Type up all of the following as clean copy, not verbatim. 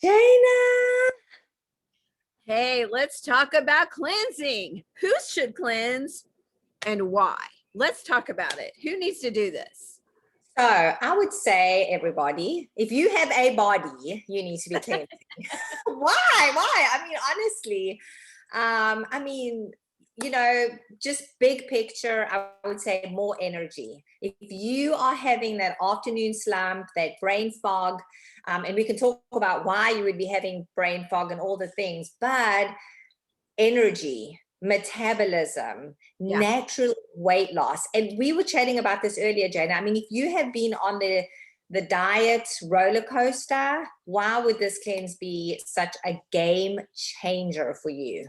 Dana. Hey, let's talk about cleansing. Who should cleanse and why? Let's talk about it. Who needs to do this? So I would say everybody, if you have a body, you need to be cleansing. Why? I mean, honestly, just big picture, I would say more energy. If you are having that afternoon slump, that brain fog, and we can talk about why you would be having brain fog and all the things, but energy, metabolism, natural weight loss. And we were chatting about this earlier, Jana. I mean, if you have been on the diet roller coaster, why would this cleanse be such a game changer for you?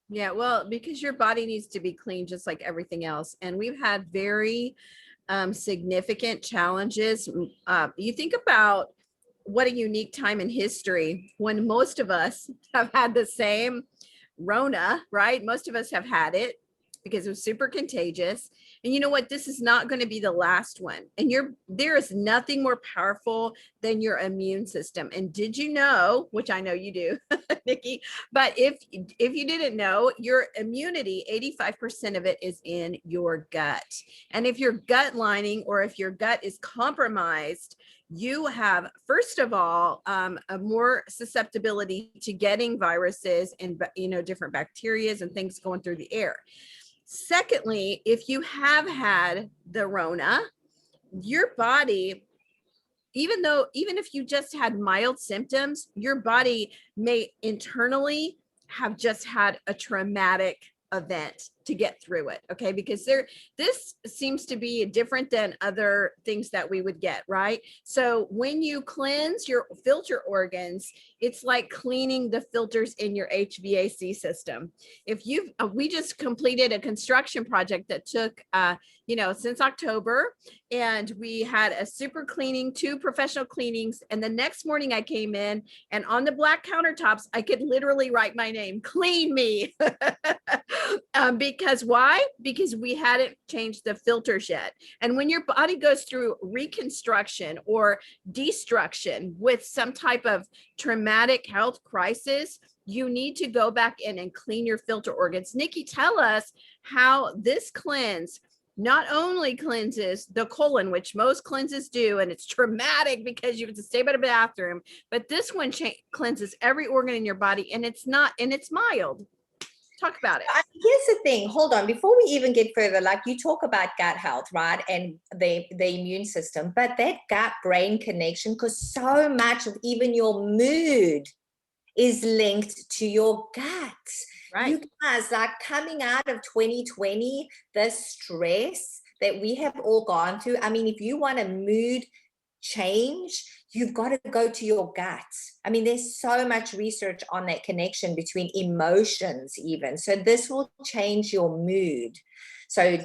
Yeah, well, because your body needs to be clean just like everything else. And we've had very significant challenges. You think about what a unique time in history when most of us have had the same Rona, right? Most of us have had it because it was super contagious. And you know what? This is not going to be the last one. And there is nothing more powerful than your immune system. And did you know, which I know you do, Nikki, but if you didn't know, your immunity, 85% of it is in your gut. And if your gut lining or if your gut is compromised, you have, first of all, a more susceptibility to getting viruses and, different bacteria and things going through the air. Secondly, if you have had the Rona, your body, even if you just had mild symptoms, your body may internally have just had a traumatic event to get through it. Okay. Because this seems to be different than other things that we would get, right? So when you cleanse your filter organs, it's like cleaning the filters in your HVAC system. We just completed a construction project that took, since October, and we had a super cleaning, 2 professional cleanings. And the next morning I came in and on the black countertops, I could literally write my name, clean me. Because why? Because we hadn't changed the filters yet. And when your body goes through reconstruction or destruction with some type of traumatic health crisis, you need to go back in and clean your filter organs. Nikki, tell us how this cleanse not only cleanses the colon, which most cleanses do, and it's traumatic because you have to stay by the bathroom, but this one cleanses every organ in your body, and it's mild. Talk about it. Here's the thing. Hold on. Before we even get further, like you talk about gut health, right? And the immune system, but that gut-brain connection, because so much of even your mood is linked to your gut. Right. You guys, like coming out of 2020, the stress that we have all gone through. I mean, if you want a mood change, you've got to go to your gut. I mean, there's so much research on that connection between emotions even. So this will change your mood. So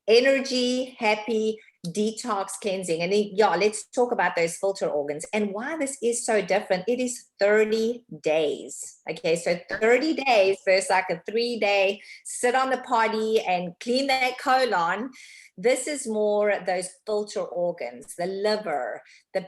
energy, happy, detox, cleansing. And then, let's talk about those filter organs and why this is so different. It is 30 days. Okay, so 30 days versus like a 3-day sit on the potty and clean that colon. This is more those filter organs, the liver, the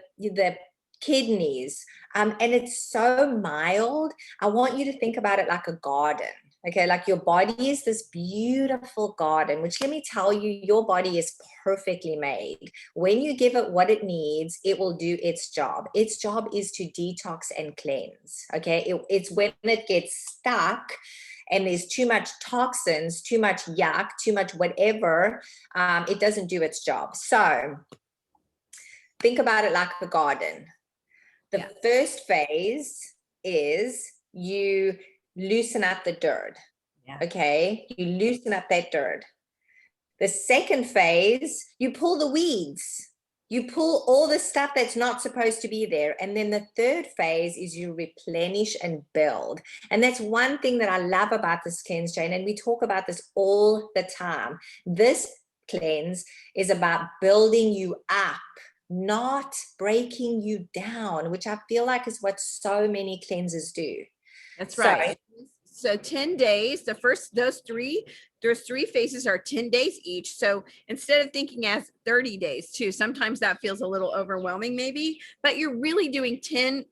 kidneys, and it's so mild. I want you to think about it like a garden. Okay, like your body is this beautiful garden, which, let me tell you, your body is perfectly made. When you give it what it needs, it will do its job. Its job is to detox and cleanse. Okay, it's when it gets stuck and there's too much toxins, too much yuck, too much whatever, it doesn't do its job. So think about it like a garden. The first phase is you loosen up the dirt. Okay, you loosen up that dirt. The second phase, you pull the weeds. You pull all the stuff that's not supposed to be there. And then the third phase is you replenish and build. And that's one thing that I love about this cleanse, Jane, and we talk about this all the time. This cleanse is about building you up, not breaking you down, which I feel like is what so many cleanses do. That's right. So 10 days, those three phases are 10 days each. So instead of thinking as 30 days too, sometimes that feels a little overwhelming maybe, but you're really doing 10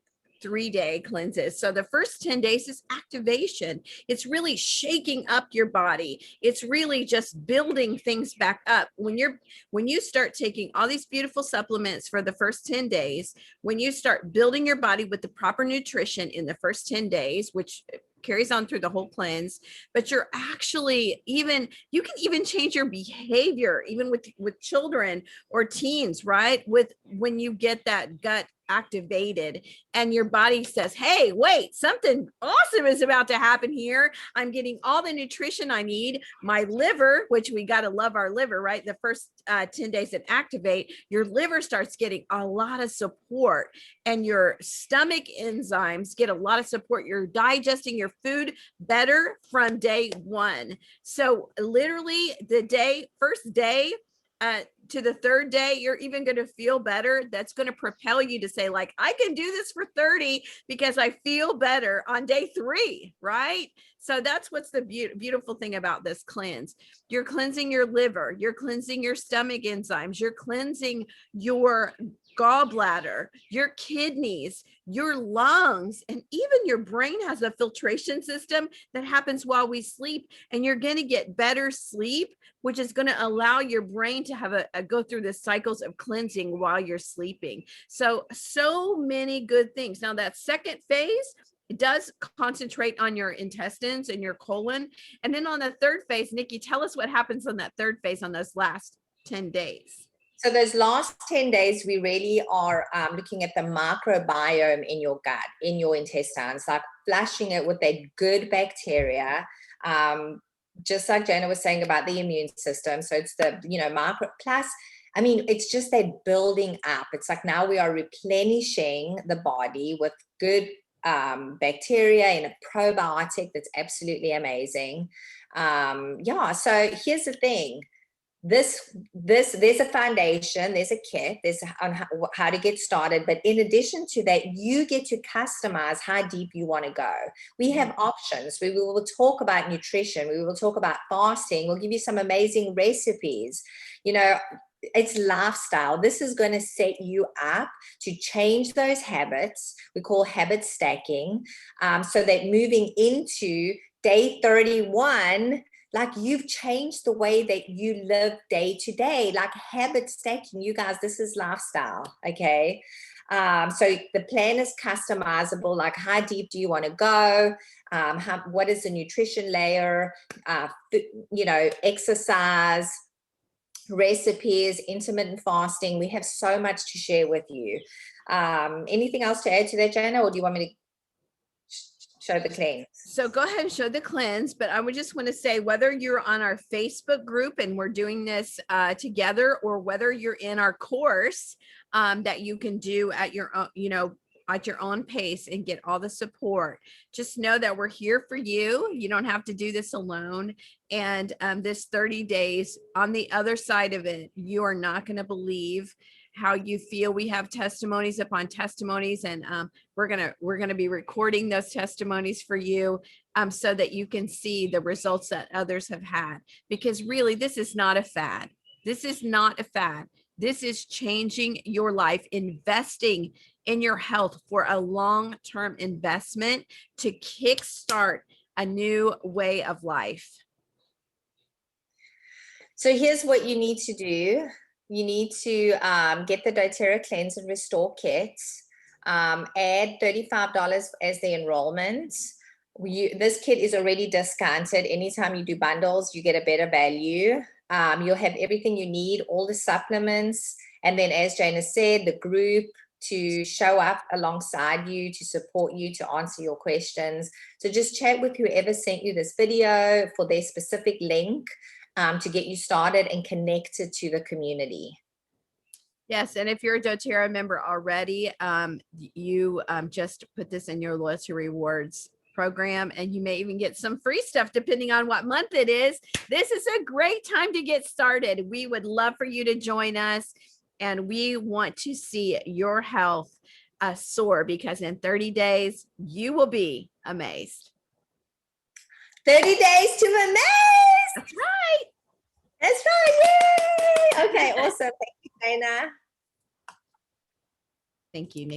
3-day cleanses. So the first 10 days is activation. It's really shaking up your body. It's really just building things back up. When you start taking all these beautiful supplements for the first 10 days, when you start building your body with the proper nutrition in the first 10 days, which carries on through the whole cleanse, but you're actually you can even change your behavior, even with children or teens, right? When you get that gut activated and your body says, hey, wait, something awesome is about to happen here. I'm getting all the nutrition I need. My liver, which we got to love our liver, right? The first 10 days that activate, your liver starts getting a lot of support, and your stomach enzymes get a lot of support. You're digesting your food better from day one. So literally the first day to the third day, you're even going to feel better. That's going to propel you to say, like, I can do this for 30 because I feel better on day 3, right? So that's what's the beautiful thing about this cleanse. You're cleansing your liver, you're cleansing your stomach enzymes, you're cleansing your gallbladder, your kidneys, your lungs, and even your brain has a filtration system that happens while we sleep. And you're going to get better sleep, which is going to allow your brain to have a go through the cycles of cleansing while you're sleeping. So many good things. Now that second phase, it does concentrate on your intestines and your colon. And then on the third phase, Nikki, tell us what happens on that third phase on those last 10 days. So those last 10 days, we really are looking at the microbiome in your gut, in your intestines, like flushing it with that good bacteria. Just like Jana was saying about the immune system. So it's the, micro plus, I mean, it's just that building up. It's like now we are replenishing the body with good bacteria in a probiotic that's absolutely amazing. So here's the thing. There's a foundation, there's a kit, there's on how to get started. But in addition to that, you get to customize how deep you want to go. We have options. We will talk about nutrition. We will talk about fasting. We'll give you some amazing recipes. It's lifestyle. This is going to set you up to change those habits. We call habit stacking. So that moving into day 31, like you've changed the way that you live day to day, like habit stacking. You guys, this is lifestyle, okay? So the plan is customizable, like how deep do you want to go? What is the nutrition layer? Exercise, recipes, intermittent fasting. We have so much to share with you. Anything else to add to that, Jana, or do you want me to show the cleanse? So go ahead and show the cleanse, but I would just want to say, whether you're on our Facebook group and we're doing this together, or whether you're in our course that you can do at your own, at your own pace and get all the support, just know that we're here for you. You don't have to do this alone. And this 30 days, on the other side of it, you are not going to believe how you feel. We have testimonies upon testimonies, and we're gonna be recording those testimonies for you, so that you can see the results that others have had. Because really, this is not a fad. This is not a fad. This is changing your life, investing in your health for a long-term investment to kickstart a new way of life. So here's what you need to do. You need to get the doTERRA Cleanse and Restore kits, add $35 as the enrollment. This kit is already discounted. Anytime you do bundles, you get a better value. You'll have everything you need, all the supplements. And then, as Jana said, the group to show up alongside you, to support you, to answer your questions. So just chat with whoever sent you this video for their specific link to get you started and connected to the community. Yes, and if you're a doTERRA member already, you just put this in your loyalty rewards program, and you may even get some free stuff depending on what month it is. This is a great time to get started. We would love for you to join us, and we want to see your health soar, because in 30 days, you will be amazed. 30 days to amaze. That's right. That's right. Yay. Okay, awesome. Thank you, Dana. Thank you, Nick.